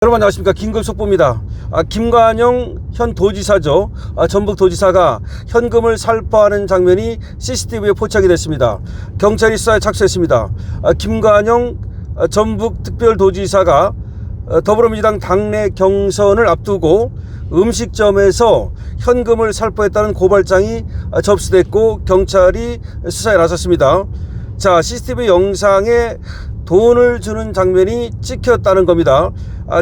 여러분 안녕하십니까. 긴급 속보입니다. 김관영 현 도지사죠. 전북도지사가 현금을 살포하는 장면이 CCTV에 포착이 됐습니다. 경찰이 수사에 착수했습니다. 김관영 전북특별도지사가 더불어민주당 당내 경선을 앞두고 음식점에서 현금을 살포했다는 고발장이 접수됐고 경찰이 수사에 나섰습니다. 자, CCTV 영상에 돈을 주는 장면이 찍혔다는 겁니다.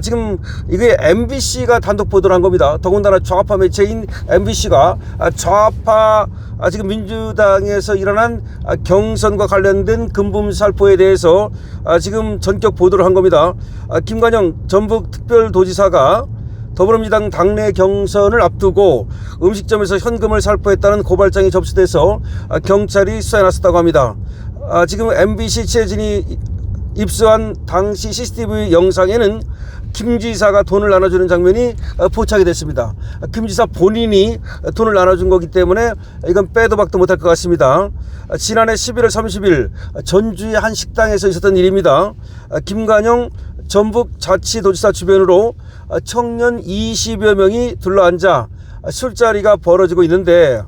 지금 이게 MBC가 단독 보도를 한 겁니다. 더군다나 좌파 매체인 MBC가 좌파 지금 민주당에서 일어난 경선과 관련된 금품 살포에 대해서 지금 전격 보도를 한 겁니다. 김관영 전북특별도지사가 더불어민주당 당내 경선을 앞두고 음식점에서 현금을 살포했다는 고발장이 접수돼서 경찰이 수사에 나섰다고 합니다. 지금 MBC 취재진이 입수한 당시 CCTV 영상에는 김 지사가 돈을 나눠주는 장면이 포착이 됐습니다. 김 지사 본인이 돈을 나눠준 거기 때문에 이건 빼도 박도 못할 것 같습니다. 지난해 11월 30일 전주의 한 식당에서 있었던 일입니다. 김관영 전북자치도지사 주변으로 청년 20여 명이 둘러앉아 술자리가 벌어지고 있는데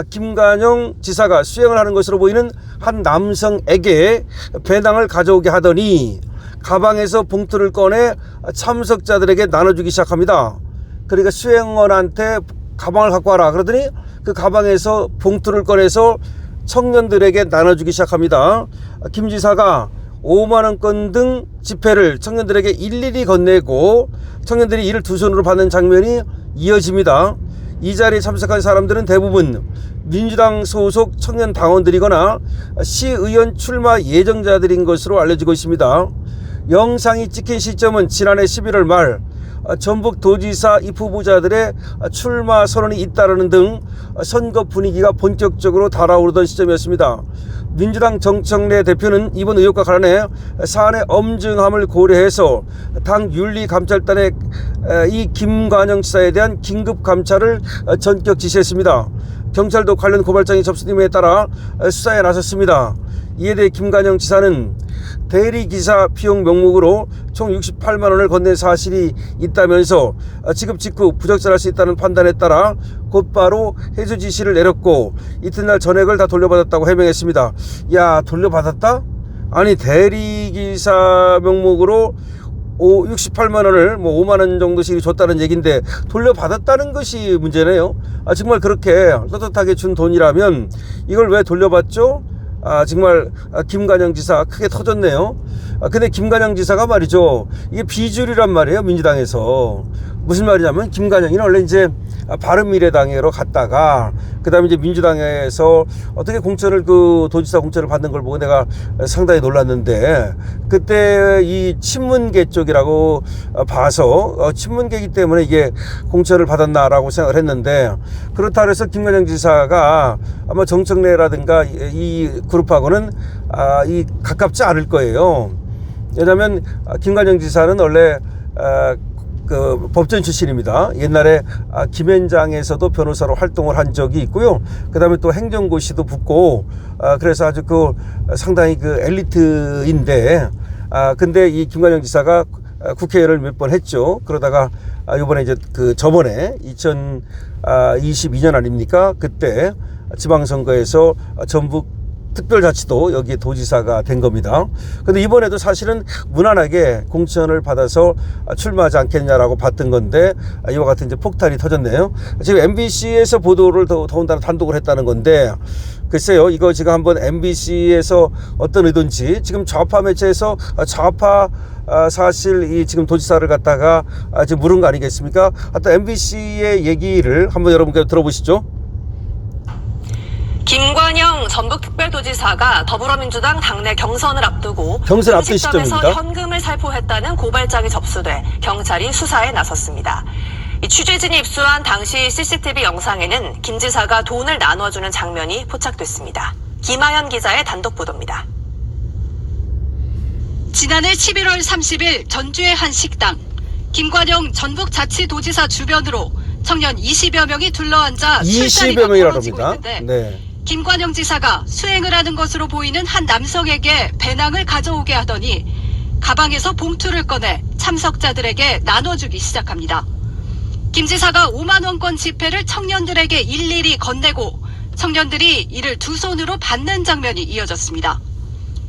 김관영 지사가 수행을 하는 것으로 보이는 한 남성에게 배낭을 가져오게 하더니 가방에서 봉투를 꺼내 참석자들에게 나눠주기 시작합니다. 그러니까 수행원한테 가방을 갖고 와라 그러더니 그 가방에서 봉투를 꺼내서 청년들에게 나눠주기 시작합니다. 김 지사가 5만원권 등 지폐를 청년들에게 일일이 건네고 청년들이 이를 두 손으로 받는 장면이 이어집니다. 이 자리에 참석한 사람들은 대부분 민주당 소속 청년 당원들이거나 시의원 출마 예정자들인 것으로 알려지고 있습니다. 영상이 찍힌 시점은 지난해 11월 말 전북도지사 입후보자들의 출마 선언이 잇따르는 등 선거 분위기가 본격적으로 달아오르던 시점이었습니다. 민주당 정청래 대표는 이번 의혹과 관련해 사안의 엄중함을 고려해서 당 윤리감찰단에 이 김관영 지사에 대한 긴급 감찰을 전격 지시했습니다. 경찰도 관련 고발장이 접수됨에 따라 수사에 나섰습니다. 이에 대해 김관영 지사는 대리기사 비용 명목으로 총 68만 원을 건넨 사실이 있다면서 지급 직후 부적절할 수 있다는 판단에 따라 곧바로 해소 지시를 내렸고 이튿날 전액을 다 돌려받았다고 해명했습니다. 야, 돌려받았다? 아니 대리기사 명목으로 68만 원을 5만 원 정도씩 줬다는 얘기인데 돌려받았다는 것이 문제네요. 정말 그렇게 떳떳하게 준 돈이라면 이걸 왜 돌려받죠? 정말 김관영 지사 크게 터졌네요. 근데 김관영 지사가 말이죠, 이게 비주류란 말이에요. 민주당에서 무슨 말이냐면 김관영이는 원래 이제 바른미래당으로 갔다가 그 다음에 이제 민주당에서 어떻게 공천을 도지사 공천을 받는 걸 보고 내가 상당히 놀랐는데, 그때 이 친문계 쪽이라고 봐서 친문계이기 때문에 이게 공천을 받았나라고 생각을 했는데, 그렇다 그래서 김관영 지사가 아마 정청래라든가 이 그룹하고는 가깝지 않을 거예요. 왜냐하면 김관영 지사는 원래 법전 출신입니다. 옛날에 김현장에서도 변호사로 활동을 한 적이 있고요. 그 다음에 또 행정고시도 붙고, 그래서 아주 상당히 엘리트인데, 근데 이 김관영 지사가 국회의원을 몇 번 했죠. 그러다가 이번에 이제 저번에 2022년 아닙니까? 그때 지방선거에서 전북 특별자치도 여기에 도지사가 된 겁니다. 근데 이번에도 사실은 무난하게 공천을 받아서 출마하지 않겠냐라고 봤던 건데 이와 같은 이제 폭탄이 터졌네요. 지금 MBC에서 보도를 더군다나 단독을 했다는 건데, 글쎄요, 이거 지금 한번 MBC에서 어떤 의도인지, 지금 좌파 매체에서 좌파 사실 이 지금 도지사를 갖다가 지금 물은 거 아니겠습니까? 하여튼 MBC의 얘기를 한번 여러분께 들어보시죠. 김관영 전북특별도지사가 더불어민주당 당내 경선을 앞두고 경선 앞둔 음식점에서 시점입니다. 현금을 살포했다는 고발장이 접수돼 경찰이 수사에 나섰습니다. 이 취재진이 입수한 당시 CCTV 영상에는 김 지사가 돈을 나눠주는 장면이 포착됐습니다. 김하연 기자의 단독 보도입니다. 지난해 11월 30일 전주의 한 식당, 김관영 전북자치도지사 주변으로 청년 20여 명이 둘러앉아 술자리가 벌어지고 있는데, 네. 김관영 지사가 수행을 하는 것으로 보이는 한 남성에게 배낭을 가져오게 하더니 가방에서 봉투를 꺼내 참석자들에게 나눠주기 시작합니다. 김 지사가 5만 원권 지폐를 청년들에게 일일이 건네고 청년들이 이를 두 손으로 받는 장면이 이어졌습니다.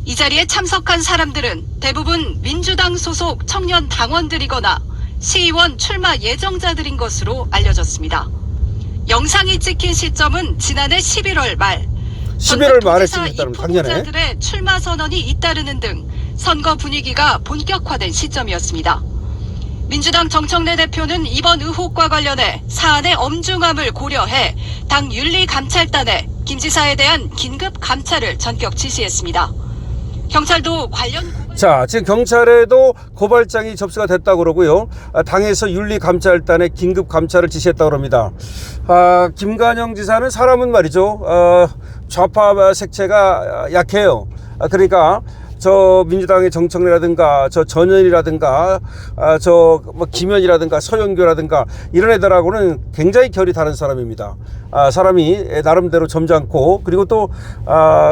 이 자리에 참석한 사람들은 대부분 민주당 소속 청년 당원들이거나 시의원 출마 예정자들인 것으로 알려졌습니다. 영상이 찍힌 시점은 지난해 11월 말. 11월 말에 찍혔다면 작년에. 후보자들의 출마 선언이 잇따르는 등 선거 분위기가 본격화된 시점이었습니다. 민주당 정청래 대표는 이번 의혹과 관련해 사안의 엄중함을 고려해 당 윤리감찰단에 김 지사에 대한 긴급 감찰을 전격 지시했습니다. 경찰도 관련 자, 지금 경찰에도 고발장이 접수가 됐다고 그러고요. 당에서 윤리감찰단에 긴급 감찰을 지시했다고 합니다. 김관영 지사는 사람은 말이죠. 좌파 색채가 약해요. 그러니까 저 민주당의 정청래라든가 저 전현이라든가 뭐 김현이라든가 서영교라든가 이런 애들하고는 굉장히 결이 다른 사람입니다. 사람이 나름대로 점잖고, 그리고 또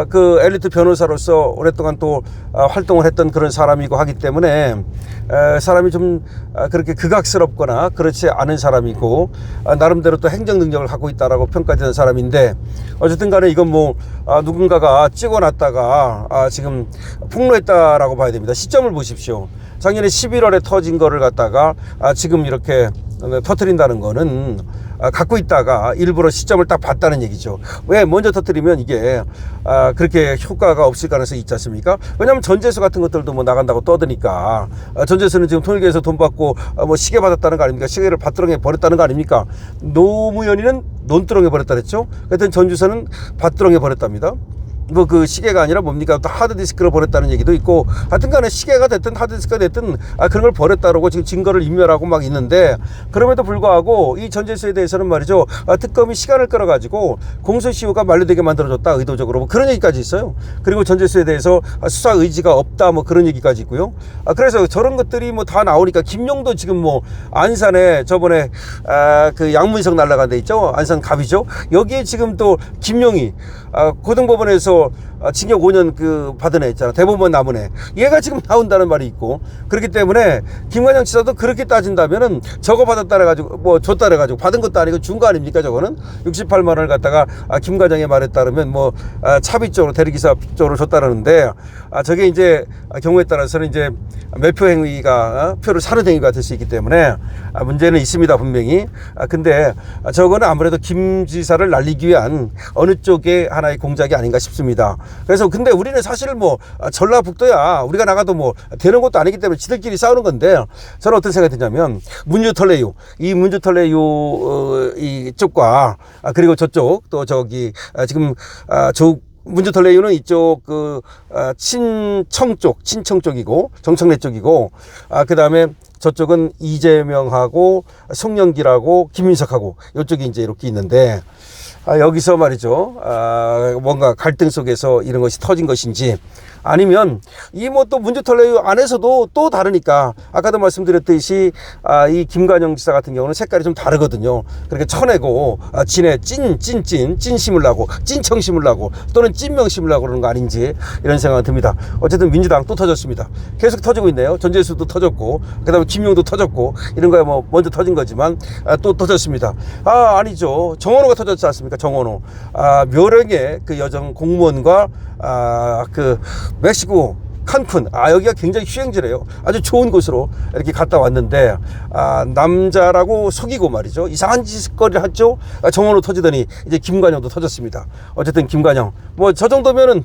그 엘리트 변호사로서 오랫동안 또 활동을 했던 그런 사람이고 하기 때문에 사람이 좀 그렇게 극악스럽거나 그렇지 않은 사람이고, 나름대로 또 행정 능력을 갖고 있다라고 평가되는 사람인데, 어쨌든 간에 이건 뭐 누군가가 찍어놨다가 지금 폭로했다라고 봐야 됩니다. 시점을 보십시오. 작년에 11월에 터진 거를 갖다가 지금 이렇게 터뜨린다는 거는 갖고 있다가 일부러 시점을 딱 봤다는 얘기죠. 왜 먼저 터뜨리면 이게 그렇게 효과가 없을 가능성이 있지 않습니까? 왜냐하면 전재수 같은 것들도 뭐 나간다고 떠드니까. 전재수는 지금 통일교에서 돈 받고 뭐 시계 받았다는 거 아닙니까? 시계를 밭두렁에 버렸다는 거 아닙니까? 노무현이는 논두렁에 버렸다 그랬죠. 하여튼 전주서는 밭두렁에 버렸답니다. 뭐 그 시계가 아니라 뭡니까? 또 하드디스크를 버렸다는 얘기도 있고, 하여튼 간에 시계가 됐든 하드디스크가 됐든 그런 걸 버렸다라고 지금 증거를 인멸하고 막 있는데, 그럼에도 불구하고 이 전재수에 대해서는 말이죠, 특검이 시간을 끌어가지고 공소시효가 만료되게 만들어줬다, 의도적으로. 뭐 그런 얘기까지 있어요. 그리고 전재수에 대해서 수사 의지가 없다, 뭐 그런 얘기까지 있고요. 그래서 저런 것들이 뭐 다 나오니까, 김용도 지금 뭐 안산에 저번에 그 양문석 날라간 데 있죠, 안산 갑이죠. 여기에 지금 또 김용이 고등법원에서 징역 5년 그 받은 애 있잖아, 대법원 남은 애, 얘가 지금 나온다는 말이 있고, 그렇기 때문에 김관영 지사도 그렇게 따진다면은 저거 받았다 그래가지고 뭐 줬다 그래가지고 받은 것도 아니고 준 거 아닙니까? 저거는 68만 원을 갖다가 김관영의 말에 따르면 뭐 차비 쪽으로, 대리기사 쪽으로 줬다라는데, 저게 이제 경우에 따라서는 이제 매표 행위가 표를 사는 행위가 될 수 있기 때문에 문제는 있습니다, 분명히. 근데 저거는 아무래도 김 지사를 날리기 위한 어느 쪽의 하나의 공작이 아닌가 싶습니다. 그래서 근데 우리는 사실 뭐 전라북도야 우리가 나가도 뭐 되는 것도 아니기 때문에 지들끼리 싸우는 건데, 저는 어떤 생각이 드냐면, 문주털레유, 이 문주털레유 이쪽과 그리고 저쪽 또 저기 지금 문주털레유는 이쪽 그 친청 쪽이고 정청래 쪽이고, 그 다음에 저쪽은 이재명하고 송영길하고 김민석하고 이쪽이 이제 이렇게 있는데, 여기서 말이죠, 뭔가 갈등 속에서 이런 것이 터진 것인지, 아니면 이 뭐 또 문주털레유 안에서도 또 다르니까, 아까도 말씀드렸듯이 이 김관영 지사 같은 경우는 색깔이 좀 다르거든요. 그렇게 쳐내고 진에 찐 심으려고, 찐청 심으려고, 또는 찐명 심으려고 그러는 거 아닌지, 이런 생각이 듭니다. 어쨌든 민주당 또 터졌습니다. 계속 터지고 있네요. 전재수도 터졌고, 그 다음에 김용도 터졌고, 이런 거야 뭐 먼저 터진 거지만 또 터졌습니다. 아니죠. 정원호가 터졌지 않습니까? 정원호. 묘령의 그 여정 공무원과 그 멕시코 칸쿤, 여기가 굉장히 휴양지래요. 아주 좋은 곳으로 이렇게 갔다 왔는데, 남자라고 속이고 말이죠, 이상한 짓거리를 했죠. 정원으로 터지더니 이제 김관영도 터졌습니다. 어쨌든 김관영 뭐 저 정도면은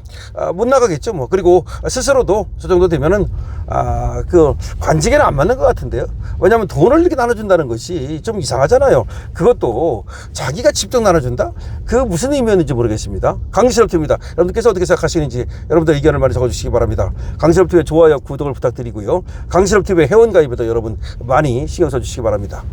못 나가겠죠 뭐. 그리고 스스로도 저 정도 되면은 그 관직에는 안 맞는 것 같은데요. 왜냐하면 돈을 이렇게 나눠준다는 것이 좀 이상하잖아요. 그것도 자기가 직접 나눠준다? 그 무슨 의미였는지 모르겠습니다. 강실업TV입니다. 여러분들께서 어떻게 생각하시는지 여러분들 의견을 많이 적어주시기 바랍니다. 강실업TV의 좋아요, 구독을 부탁드리고요. 강실업TV의 회원가입에도 여러분 많이 신경 써주시기 바랍니다.